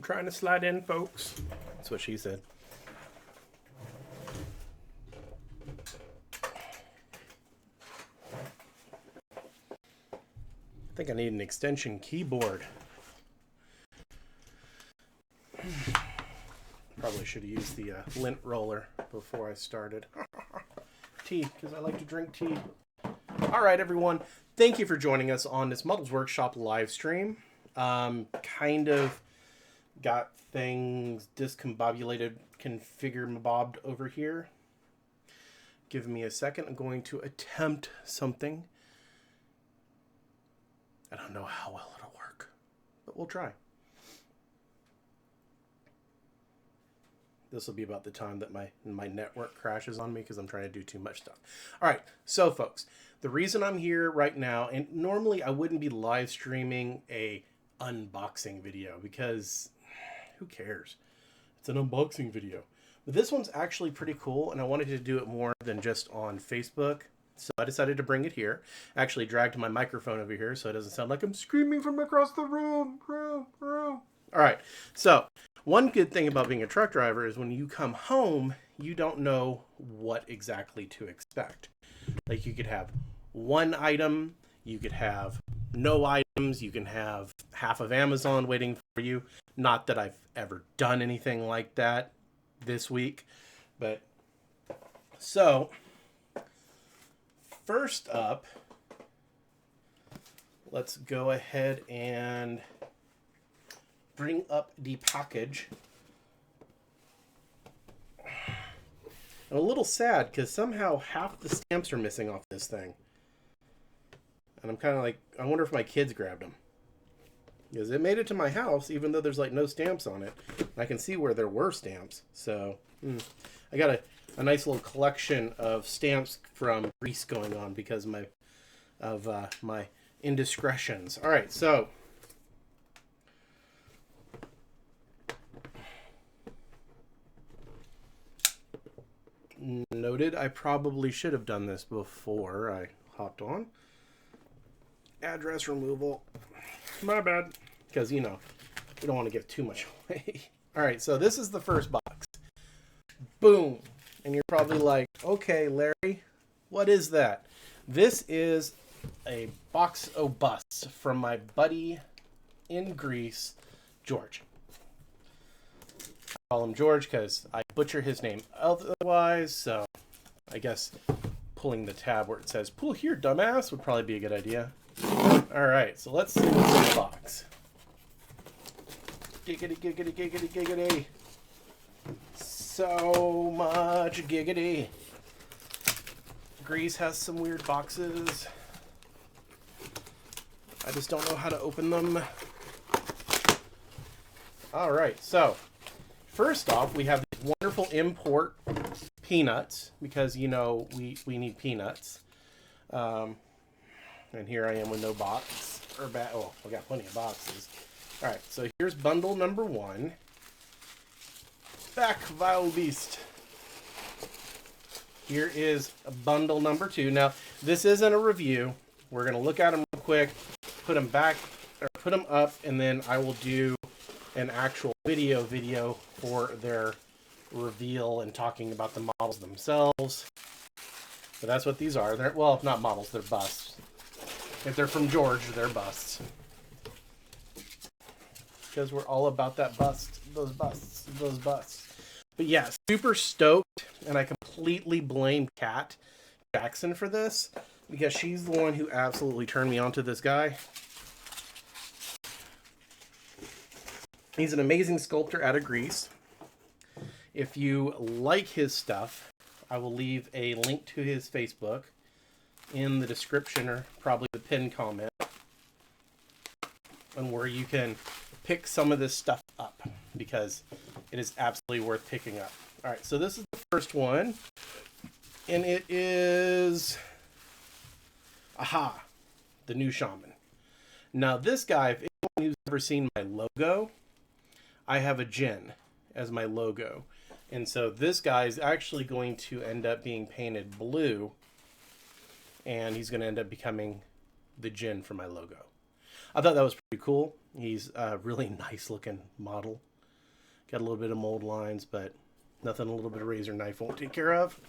trying to slide in, folks. That's what she said. I think I need an extension keyboard. Probably should have used the lint roller before I started. Tea, because I like to drink tea. All right, everyone. Thank you for joining us on this Models Workshop live stream. Kind of got things discombobulated, configure-mabobbed over here. Give me a second. I'm going to attempt something. I don't know how well it'll work, but we'll try. This will be about the time that my network crashes on me because I'm trying to do too much stuff. All right, so folks, the reason I'm here right now, and normally I wouldn't be live streaming a unboxing video because who cares? It's an unboxing video. But this one's actually pretty cool, and I wanted to do it more than just on Facebook. So I decided to bring it here. I actually dragged my microphone over here so it doesn't sound like I'm screaming from across the room. All right, so one good thing about being a truck driver is when you come home, you don't know what exactly to expect. Like you could have one item, you could have no items, you can have half of Amazon waiting for you. Not that I've ever done anything like that this week, but so first up, let's go ahead and bring up the package. I'm a little sad because somehow half the stamps are missing off this thing. And I'm kind of like, I wonder if my kids grabbed them. Because it made it to my house, even though there's like no stamps on it. And I can see where there were stamps. So, I got a nice little collection of stamps from Greece going on because of my indiscretions. All right, so noted, I probably should have done this before I hopped on. Address removal. My bad. Because, you know, we don't want to give too much away. All right, so this is the first box. Boom. And you're probably like, okay, Larry, what is that? This is a box o' busts from my buddy in Greece, George. I call him George because I butcher his name otherwise, so I guess pulling the tab where it says, pull here, dumbass, would probably be a good idea. All right, so let's see what's in the box. Giggity, giggity, giggity, giggity. So much giggity. Greece has some weird boxes. I just don't know how to open them. All right, so first off, we have these wonderful import peanuts because, you know, we need peanuts. And here I am with no box. Oh, I got plenty of boxes. All right, so here's bundle number 1. Back, vile beast. Here is bundle number 2. Now, this isn't a review. We're going to look at them real quick, put them back, or put them up, and then I will do an actual video for their reveal and talking about the models themselves. But that's what these are. They're, well, not models, they're busts. If they're from George, they're busts. Because we're all about that bust, those busts. But yeah, super stoked, and I completely blame Kat Jackson for this, because she's the one who absolutely turned me onto this guy. He's an amazing sculptor out of Greece. If you like his stuff, I will leave a link to his Facebook in the description or probably the pinned comment, and where you can pick some of this stuff up because it is absolutely worth picking up. All right, so this is the first one, and it is the new Shaman. Now this guy, if anyone who's ever seen my logo, I have a Jinn as my logo, and so this guy is actually going to end up being painted blue, and he's going to end up becoming the Jinn for my logo. I thought that was pretty cool. He's a really nice looking model. Got a little bit of mold lines, but nothing a little bit of razor knife won't take care of.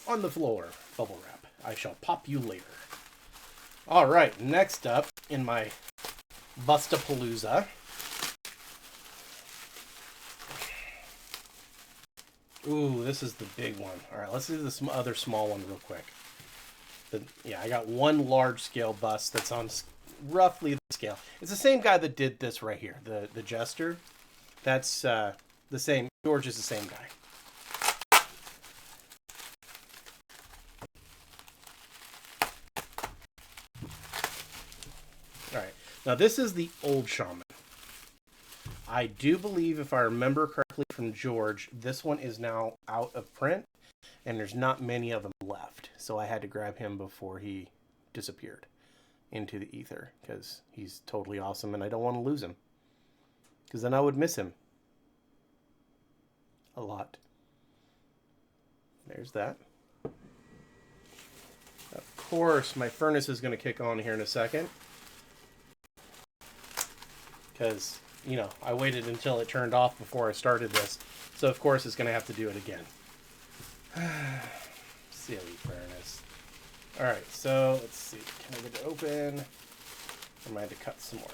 On the floor, bubble wrap. I shall pop you later. All right, next up in my Bustapalooza. Ooh, this is the big one. All right, let's do this other small one real quick. Yeah, I got one large scale bust that's on roughly the scale. It's the same guy that did this right here, the Jester. That's the same. George is the same guy. All right, now this is the old Shaman. I do believe, if I remember correctly from George, this one is now out of print, and there's not many of them left. So I had to grab him before he disappeared into the ether, because he's totally awesome, and I don't want to lose him, because then I would miss him a lot. There's that. Of course, my furnace is going to kick on here in a second, because, you know, I waited until it turned off before I started this. So, of course, it's going to have to do it again. Silly furnace. Alright, so, let's see. Can I get it open? I might have to cut some more.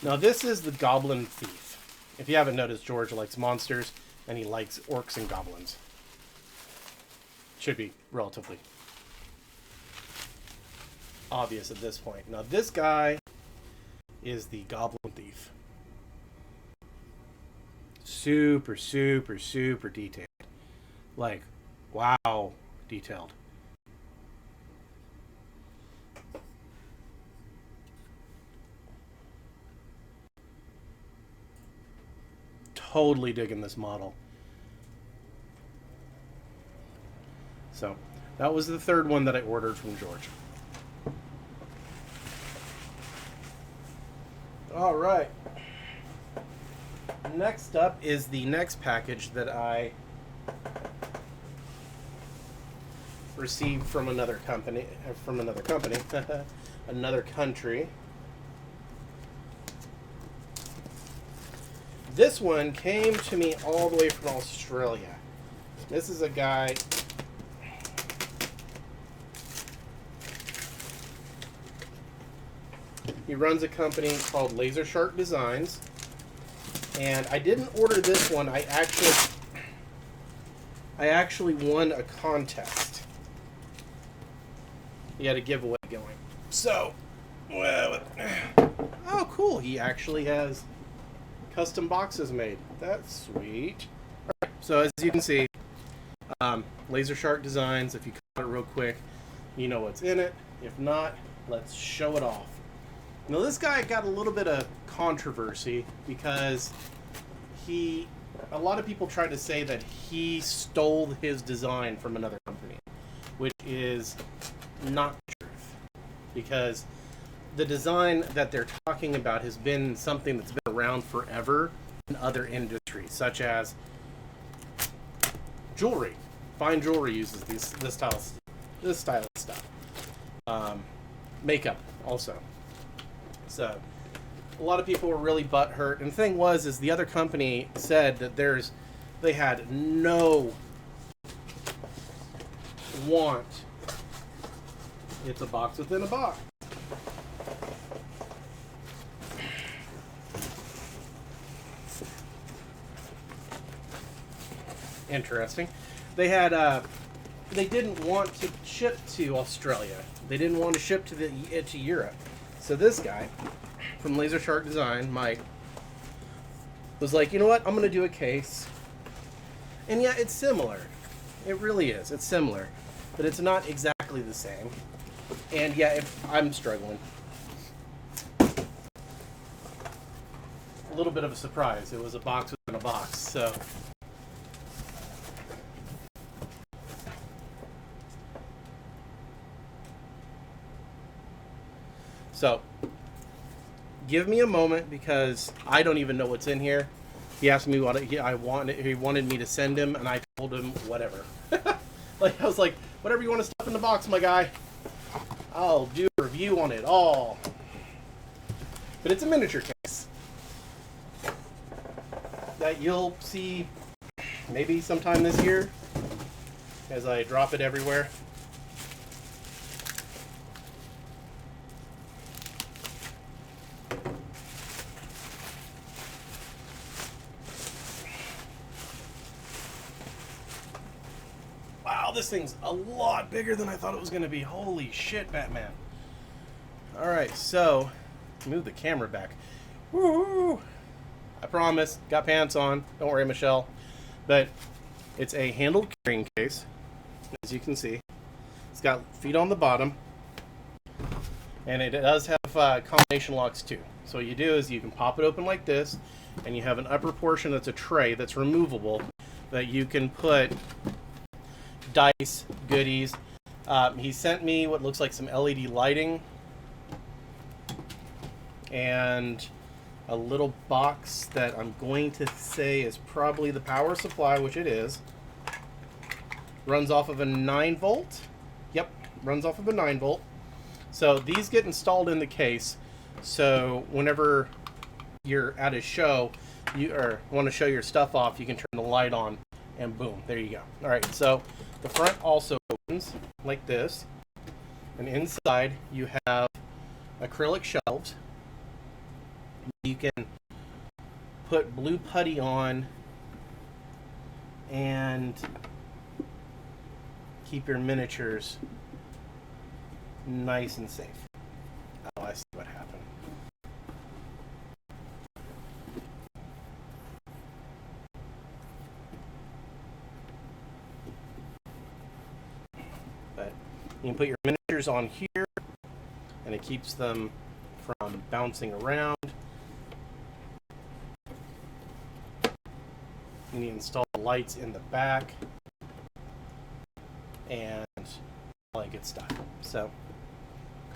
Now, this is the Goblin Thief. If you haven't noticed, George likes monsters, and he likes orcs and goblins. Should be relatively obvious at this point. Now, this guy is the Goblin Thief. Super, super, super detailed. Like, wow, detailed. Totally digging this model. So, that was the third one that I ordered from George. All right. Next up is the next package that I received from another company, another country. This one came to me all the way from Australia. This is a guy. He runs a company called Laser Shark Designs. And I didn't order this one. I actually won a contest. He had a giveaway going. So, well, oh cool. He actually has custom boxes made. That's sweet. All right, so as you can see, Laser Shark Designs. If you cut it real quick, you know what's in it. If not, let's show it off. Now this guy got a little bit of controversy because a lot of people tried to say that he stole his design from another company, which is not the truth, because the design that they're talking about has been something that's been around forever in other industries, such as jewelry. Fine jewelry uses this style of stuff. Makeup also. So a lot of people were really butthurt, and the thing is the other company said that they had no want. It's a box within a box. Interesting. They had they didn't want to ship to Australia. They didn't want to ship to Europe. So this guy from Laser Shark Design, Mike, was like, you know what? I'm going to do a case. And yeah, it's similar. It really is. It's similar. But it's not exactly the same. And yeah, I'm struggling. A little bit of a surprise. It was a box within a box. So, give me a moment, because I don't even know what's in here. He asked me what he wanted me to send him, and I told him whatever. I was like, whatever you want to stuff in the box, my guy. I'll do a review on it all. But it's a miniature case. that you'll see maybe sometime this year as I drop it everywhere. Wow, this thing's a lot bigger than I thought it was going to be. Holy shit, Batman. Alright, so move the camera back. Woo! I promise. Got pants on. Don't worry, Michelle. But it's a handled carrying case, as you can see. It's got feet on the bottom. And it does have combination locks too. So what you do is you can pop it open like this, and you have an upper portion that's a tray that's removable that you can put dice, goodies. He sent me what looks like some LED lighting and a little box that I'm going to say is probably the power supply, which it is. Runs off of a 9 volt. Yep, runs off of a 9 volt. So these get installed in the case. So whenever you're at a show, you want to show your stuff off, you can turn the light on and boom, there you go. All right, so the front also opens like this. And inside you have acrylic shelves. You can put blue putty on and keep your miniatures nice and safe. Oh, I see what happened. But you can put your miniatures on here and it keeps them from bouncing around. You need to install the lights in the back and all that good stuff. So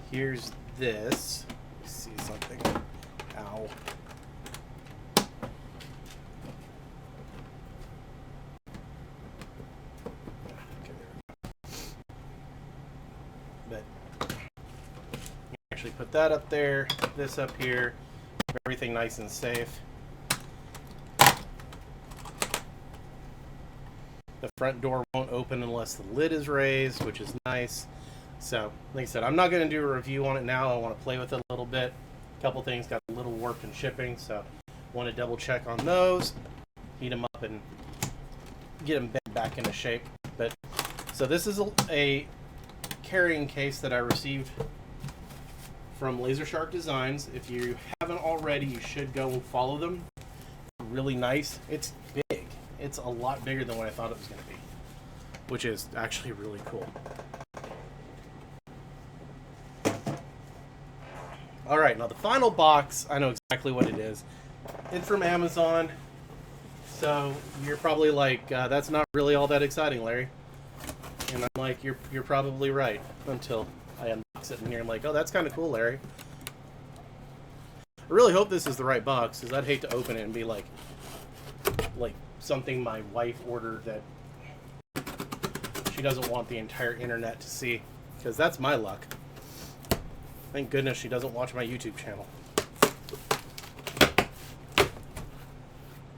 here's this. Let's see something. Ow. Okay, there we go. But you actually put that up there, this up here, everything nice and safe. The front door won't open unless the lid is raised, which is nice. So, like I said, I'm not going to do a review on it now. I want to play with it a little bit. A couple things got a little warped in shipping, so want to double check on those, heat them up, and get them back into shape. But so this is a carrying case that I received from Laser Shark Designs. If you haven't already, you should go and follow them. Really nice. It's big. It's a lot bigger than what I thought it was going to be, which is actually really cool. All right, now the final box, I know exactly what it is. It's from Amazon, so you're probably like, that's not really all that exciting, Larry. And I'm like, you're probably right, until I unbox it and I'm like, oh, that's kind of cool, Larry. I really hope this is the right box, because I'd hate to open it and be like something my wife ordered that she doesn't want the entire internet to see, because that's my luck. Thank goodness she doesn't watch my YouTube channel.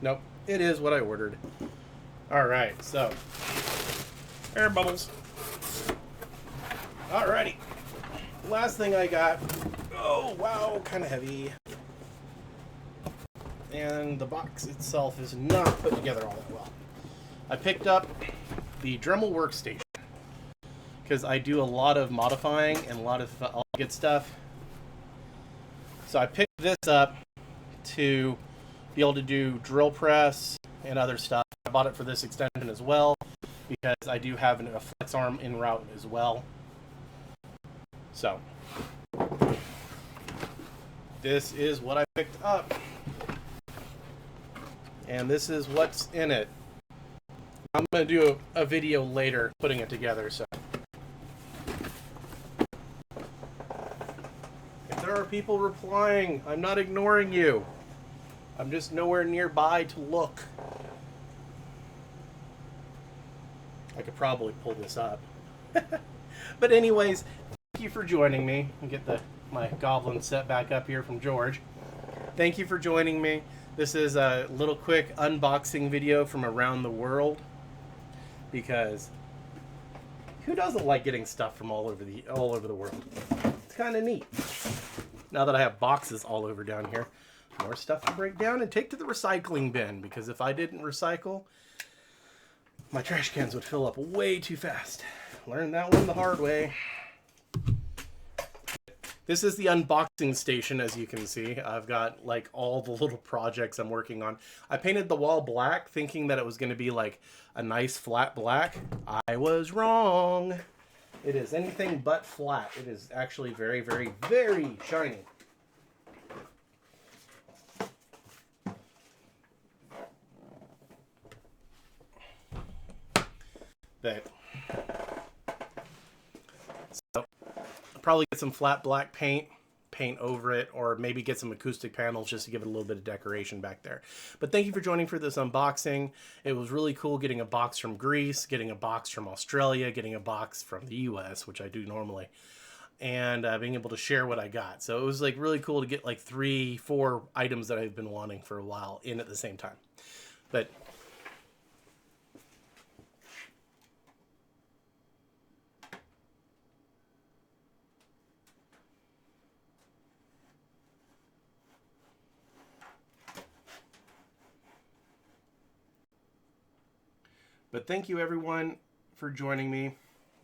Nope, it is what I ordered. Alright, so air bubbles. Alrighty, last thing I got. Oh wow, kind of heavy. And the box itself is not put together all that well. I picked up the Dremel Workstation because I do a lot of modifying and a lot of all good stuff. So I picked this up to be able to do drill press and other stuff. I bought it for this extension as well because I do have a flex arm en route as well. So this is what I picked up. And this is what's in it. I'm going to do a video later putting it together. So if there are people replying, I'm not ignoring you. I'm just nowhere nearby to look. I could probably pull this up. But anyways, thank you for joining me. I'll get my goblin set back up here from George. Thank you for joining me. This is a little quick unboxing video from around the world, because who doesn't like getting stuff from all over the world? It's kind of neat. Now that I have boxes all over down here, more stuff to break down and take to the recycling bin, because if I didn't recycle, my trash cans would fill up way too fast. Learned that one the hard way. This is the unboxing station, as you can see. I've got like all the little projects I'm working on. I painted the wall black thinking that it was going to be like a nice flat black. I was wrong. It is anything but flat. It is actually very, very, very shiny. But so I'll probably get some flat black paint over it, or maybe get some acoustic panels just to give it a little bit of decoration back there. But thank you for joining for this unboxing. It was really cool getting a box from Greece, getting a box from Australia, getting a box from the US, which I do normally, and being able to share what I got. So it was like really cool to get like 3-4 items that I've been wanting for a while in at the same time. But thank you everyone for joining me.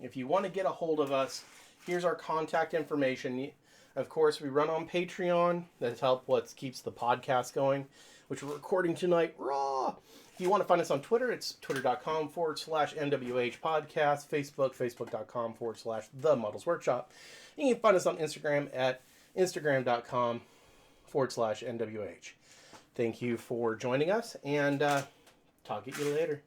If you want to get a hold of us, here's our contact information. Of course, we run on Patreon. That's what keeps the podcast going, which we're recording tonight raw. If you want to find us on Twitter, it's twitter.com/MWH podcast, facebook.com/The Models Workshop. And you can find us on Instagram at instagram.com/MWH. Thank you for joining us, and talk at you later.